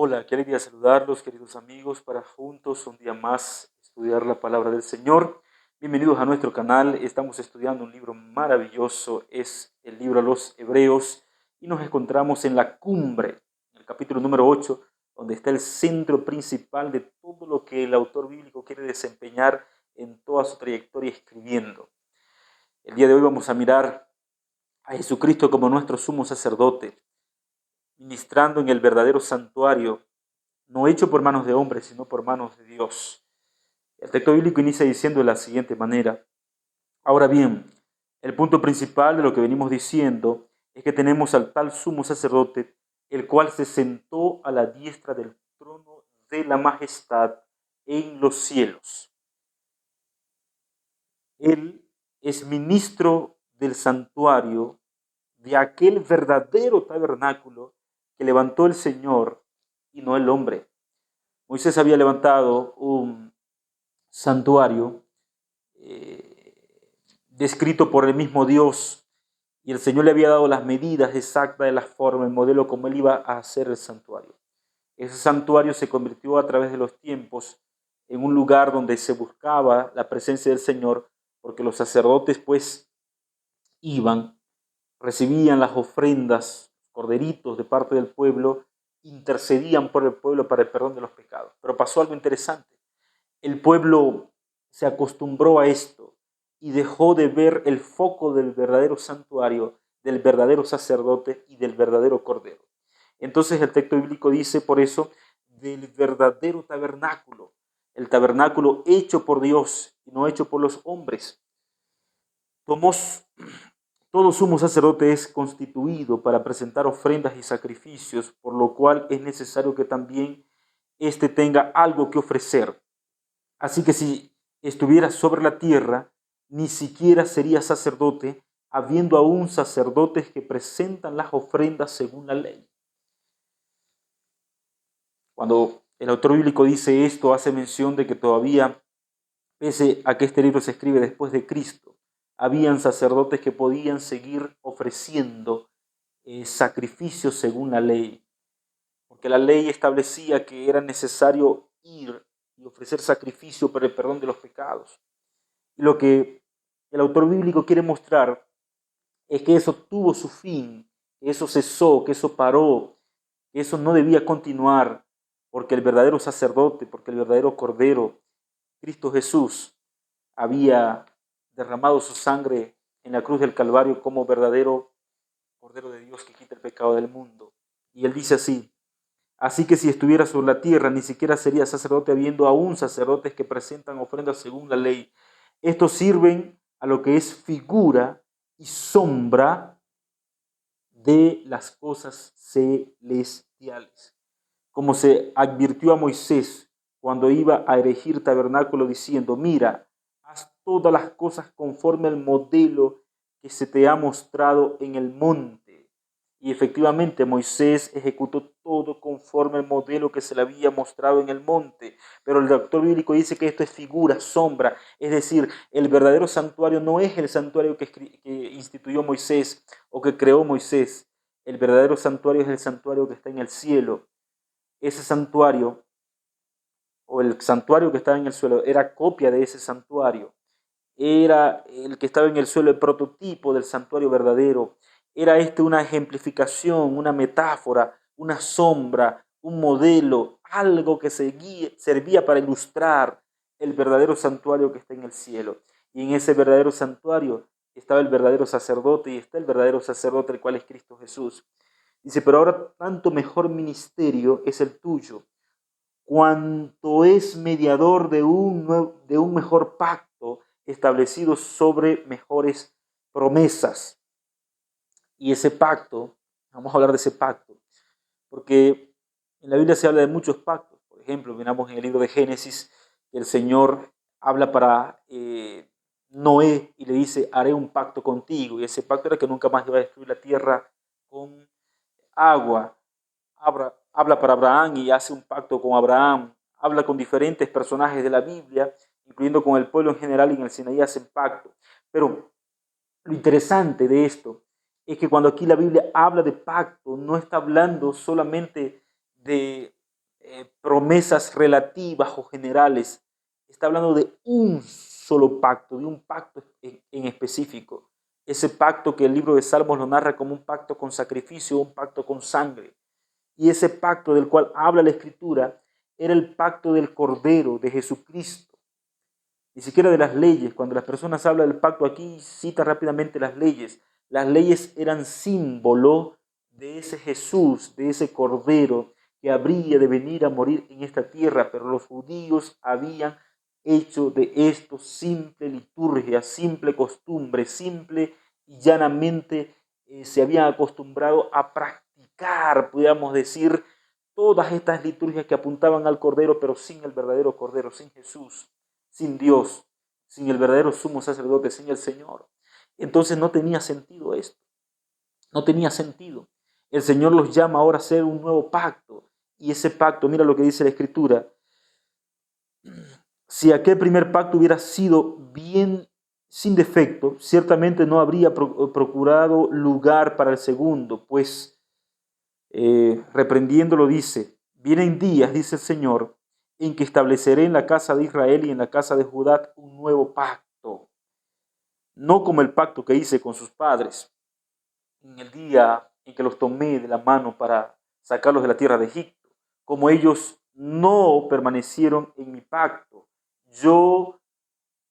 Hola, qué alegría saludarlos, queridos amigos, para juntos un día más estudiar la palabra del Señor. Bienvenidos a nuestro canal. Estamos estudiando un libro maravilloso, es el libro a los Hebreos, y nos encontramos en la cumbre, en el capítulo número 8, donde está el centro principal de todo lo que el autor bíblico quiere desempeñar en toda su trayectoria escribiendo. El día de hoy vamos a mirar a Jesucristo como nuestro sumo sacerdote, ministrando en el verdadero santuario, no hecho por manos de hombres, sino por manos de Dios. El texto bíblico inicia diciendo de la siguiente manera: ahora bien, el punto principal de lo que venimos diciendo es que tenemos al tal sumo sacerdote, el cual se sentó a la diestra del trono de la majestad en los cielos. Él es ministro del santuario, de aquel verdadero tabernáculo que levantó el Señor y no el hombre. Moisés había levantado un santuario descrito por el mismo Dios, y el Señor le había dado las medidas exactas de la forma, el modelo como él iba a hacer el santuario. Ese santuario se convirtió a través de los tiempos en un lugar donde se buscaba la presencia del Señor, porque los sacerdotes pues iban, recibían las ofrendas, corderitos de parte del pueblo, intercedían por el pueblo para el perdón de los pecados. Pero pasó algo interesante. El pueblo se acostumbró a esto y dejó de ver el foco del verdadero santuario, del verdadero sacerdote y del verdadero cordero. Entonces el texto bíblico dice por eso del verdadero tabernáculo, el tabernáculo hecho por Dios y no hecho por los hombres. Todo sumo sacerdote es constituido para presentar ofrendas y sacrificios, por lo cual es necesario que también éste tenga algo que ofrecer. Así que si estuviera sobre la tierra, ni siquiera sería sacerdote, habiendo aún sacerdotes que presentan las ofrendas según la ley. Cuando el autor bíblico dice esto, hace mención de que todavía, pese a que este libro se escribe después de Cristo, habían sacerdotes que podían seguir ofreciendo sacrificios según la ley, porque la ley establecía que era necesario ir y ofrecer sacrificio para el perdón de los pecados. Y lo que el autor bíblico quiere mostrar es que eso tuvo su fin, que eso cesó, que eso paró, que eso no debía continuar, porque el verdadero sacerdote, porque el verdadero cordero, Cristo Jesús, había derramado su sangre en la cruz del Calvario como verdadero cordero de Dios que quita el pecado del mundo. Y él dice así: así que si estuviera sobre la tierra, ni siquiera sería sacerdote, habiendo aún sacerdotes que presentan ofrendas según la ley. Estos sirven a lo que es figura y sombra de las cosas celestiales. Como se advirtió a Moisés cuando iba a erigir tabernáculo, diciendo: mira, haz todas las cosas conforme al modelo que se te ha mostrado en el monte. Y efectivamente Moisés ejecutó todo conforme al modelo que se le había mostrado en el monte. Pero el autor bíblico dice que esto es figura, sombra. Es decir, el verdadero santuario no es el santuario que instituyó Moisés o que creó Moisés. El verdadero santuario es el santuario que está en el cielo. Ese santuario, o el santuario que estaba en el suelo, era copia de ese santuario. Era el que estaba en el suelo el prototipo del santuario verdadero. Era una ejemplificación, una metáfora, una sombra, un modelo, algo que servía para ilustrar el verdadero santuario que está en el cielo. Y en ese verdadero santuario estaba el verdadero sacerdote, y está el verdadero sacerdote, el cual es Cristo Jesús. Dice: pero ahora tanto mejor ministerio es el tuyo, cuanto es mediador de un mejor pacto establecido sobre mejores promesas. Y ese pacto, vamos a hablar de ese pacto, porque en la Biblia se habla de muchos pactos. Por ejemplo, miramos en el libro de Génesis, el Señor habla para Noé y le dice: haré un pacto contigo. Y ese pacto era que nunca más iba a destruir la tierra con agua. Habla para Abraham y hace un pacto con Abraham. Habla con diferentes personajes de la Biblia, incluyendo con el pueblo en general, y en el Sinaí hacen pacto. Pero lo interesante de esto es que cuando aquí la Biblia habla de pacto, no está hablando solamente de promesas relativas o generales. Está hablando de un solo pacto, de un pacto en específico. Ese pacto que el libro de Salmos lo narra como un pacto con sacrificio, un pacto con sangre. Y ese pacto del cual habla la Escritura era el pacto del Cordero, de Jesucristo. Ni siquiera de las leyes. Cuando las personas hablan del pacto aquí, cita rápidamente las leyes. Las leyes eran símbolo de ese Jesús, de ese Cordero que habría de venir a morir en esta tierra, pero los judíos habían hecho de esto simple liturgia, simple costumbre, simple y llanamente se habían acostumbrado a practicar, podríamos decir, todas estas liturgias que apuntaban al Cordero, pero sin el verdadero Cordero, sin Jesús, sin Dios, sin el verdadero sumo sacerdote, sin el Señor. Entonces no tenía sentido esto, no tenía sentido. El Señor los llama ahora a hacer un nuevo pacto, y ese pacto, mira lo que dice la Escritura: si aquel primer pacto hubiera sido bien sin defecto, ciertamente no habría procurado lugar para el segundo, pues reprendiéndolo dice: vienen días, dice el Señor, en que estableceré en la casa de Israel y en la casa de Judá un nuevo pacto, no como el pacto que hice con sus padres en el día en que los tomé de la mano para sacarlos de la tierra de Egipto, como ellos no permanecieron en mi pacto. Yo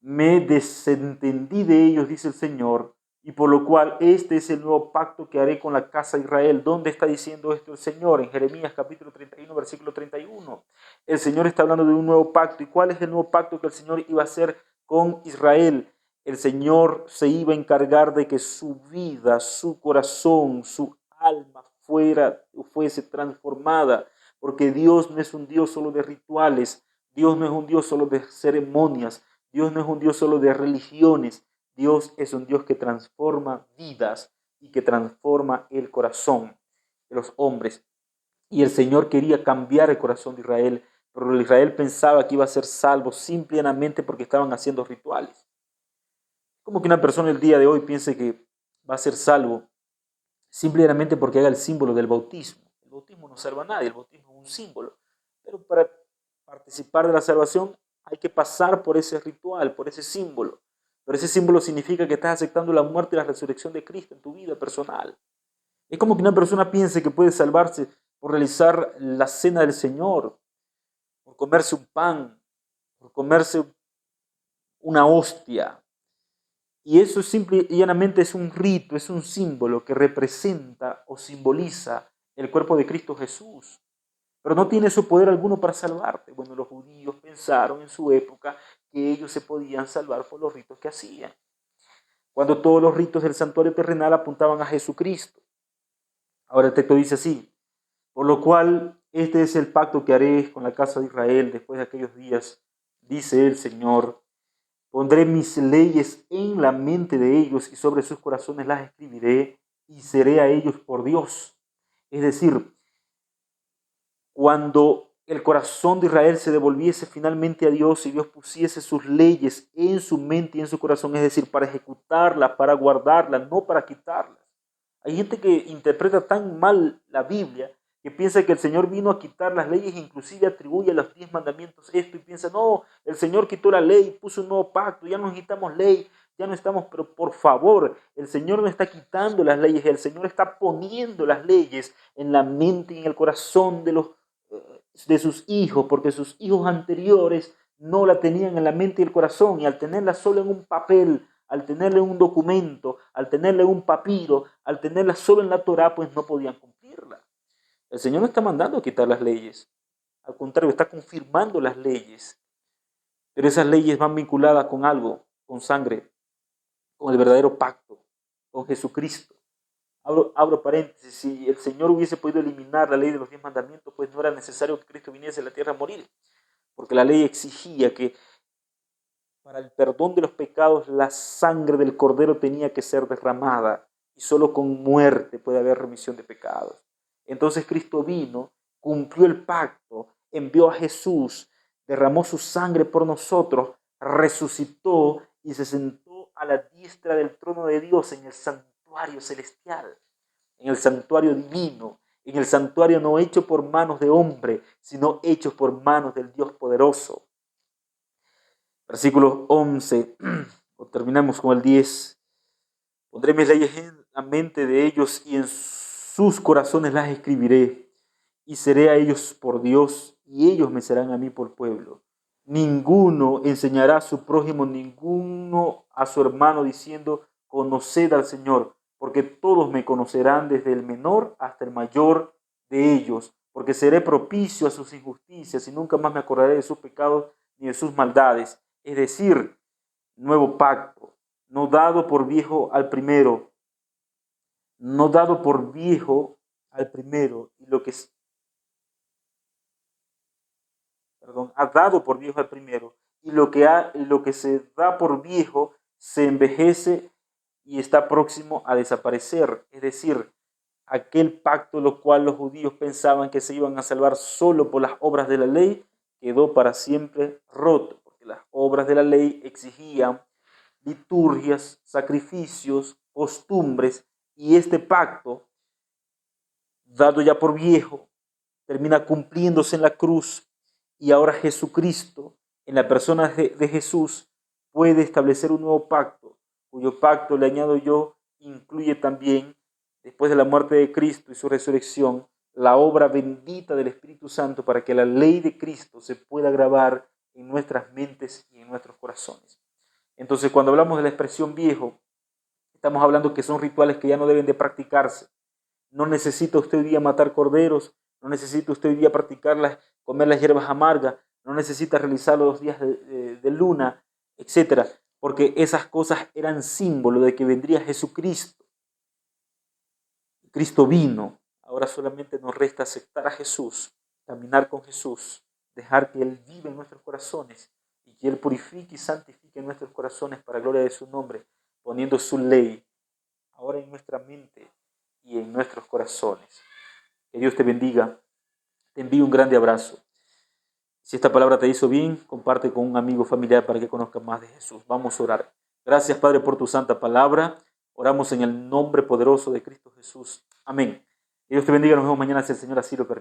me desentendí de ellos, dice el Señor, y por lo cual este es el nuevo pacto que haré con la casa de Israel. ¿Dónde está diciendo esto el Señor? En Jeremías capítulo 31, versículo 31. El Señor está hablando de un nuevo pacto. ¿Y cuál es el nuevo pacto que el Señor iba a hacer con Israel? El Señor se iba a encargar de que su vida, su corazón, su alma fuese transformada, porque Dios no es un Dios solo de rituales, Dios no es un Dios solo de ceremonias, Dios no es un Dios solo de religiones. Dios es un Dios que transforma vidas y que transforma el corazón de los hombres. Y el Señor quería cambiar el corazón de Israel, pero Israel pensaba que iba a ser salvo simplemente porque estaban haciendo rituales. Como que una persona el día de hoy piense que va a ser salvo simplemente porque haga el símbolo del bautismo. El bautismo no salva a nadie, el bautismo es un símbolo. Pero para participar de la salvación hay que pasar por ese ritual, por ese símbolo. Pero ese símbolo significa que estás aceptando la muerte y la resurrección de Cristo en tu vida personal. Es como que una persona piense que puede salvarse por realizar la cena del Señor, por comerse un pan, por comerse una hostia. Y eso simple y llanamente es un rito, es un símbolo que representa o simboliza el cuerpo de Cristo Jesús. Pero no tiene su poder alguno para salvarte. Bueno, los judíos pensaron en su época que ellos se podían salvar por los ritos que hacían, cuando todos los ritos del santuario terrenal apuntaban a Jesucristo. Ahora el texto dice así: por lo cual este es el pacto que haré con la casa de Israel después de aquellos días, dice el Señor. Pondré mis leyes en la mente de ellos y sobre sus corazones las escribiré y seré a ellos por Dios. Es decir, cuando el corazón de Israel se devolviese finalmente a Dios y Dios pusiese sus leyes en su mente y en su corazón, es decir, para ejecutarlas, para guardarlas, no para quitarlas. Hay gente que interpreta tan mal la Biblia que piensa que el Señor vino a quitar las leyes, inclusive atribuye a los 10 mandamientos esto y piensa: no, el Señor quitó la ley, puso un nuevo pacto, ya no necesitamos ley, ya no estamos. Pero por favor, el Señor no está quitando las leyes, el Señor está poniendo las leyes en la mente y en el corazón de sus hijos, porque sus hijos anteriores no la tenían en la mente y el corazón, y al tenerla solo en un papel, al tenerla en un documento, al tenerla en un papiro, al tenerla solo en la Torá, pues no podían cumplirla. El Señor no está mandando a quitar las leyes, al contrario, está confirmando las leyes, pero esas leyes van vinculadas con algo, con sangre, con el verdadero pacto, con Jesucristo. Abro paréntesis: si el Señor hubiese podido eliminar la ley de los 10 mandamientos, pues no era necesario que Cristo viniese a la tierra a morir, porque la ley exigía que para el perdón de los pecados la sangre del Cordero tenía que ser derramada, y solo con muerte puede haber remisión de pecados. Entonces Cristo vino, cumplió el pacto, envió a Jesús, derramó su sangre por nosotros, resucitó y se sentó a la diestra del trono de Dios en el santuario celestial, en el santuario divino. en el santuario no hecho por manos de hombre, sino hechos por manos del Dios poderoso. Versículo 11, terminamos con el 10. Pondré mis leyes en la mente de ellos y en sus corazones las escribiré, y seré a ellos por Dios, y ellos me serán a mí por pueblo. Ninguno enseñará a su prójimo, ninguno a su hermano, diciendo, conoced al Señor, porque todos me conocerán, desde el menor hasta el mayor de ellos, porque seré propicio a sus injusticias, y nunca más me acordaré de sus pecados ni de sus maldades. Es decir, nuevo pacto, no dado por viejo al primero, no dado por viejo al primero, y ha dado por viejo al primero, y lo que se da por viejo se envejece y está próximo a desaparecer. Es decir, aquel pacto lo cual los judíos pensaban que se iban a salvar solo por las obras de la ley, quedó para siempre roto, porque las obras de la ley exigían liturgias, sacrificios, costumbres, y este pacto, dado ya por viejo, termina cumpliéndose en la cruz, y ahora Jesucristo, en la persona de Jesús, puede establecer un nuevo pacto, cuyo pacto, le añado yo, incluye también, después de la muerte de Cristo y su resurrección, la obra bendita del Espíritu Santo para que la ley de Cristo se pueda grabar en nuestras mentes y en nuestros corazones. Entonces, cuando hablamos de la expresión viejo, estamos hablando que son rituales que ya no deben de practicarse. No necesita usted hoy día matar corderos, no necesita usted hoy día comer las hierbas amargas, no necesita realizar los días de luna, etcétera, porque esas cosas eran símbolo de que vendría Jesucristo. Cristo vino, ahora solamente nos resta aceptar a Jesús, caminar con Jesús, dejar que Él viva en nuestros corazones y que Él purifique y santifique nuestros corazones para la gloria de su nombre, poniendo su ley ahora en nuestra mente y en nuestros corazones. Que Dios te bendiga. Te envío un grande abrazo. Si esta palabra te hizo bien, comparte con un amigo familiar para que conozca más de Jesús. Vamos a orar. Gracias, Padre, por tu santa palabra. Oramos en el nombre poderoso de Cristo Jesús. Amén. Que Dios te bendiga. Nos vemos mañana si el Señor así lo permite.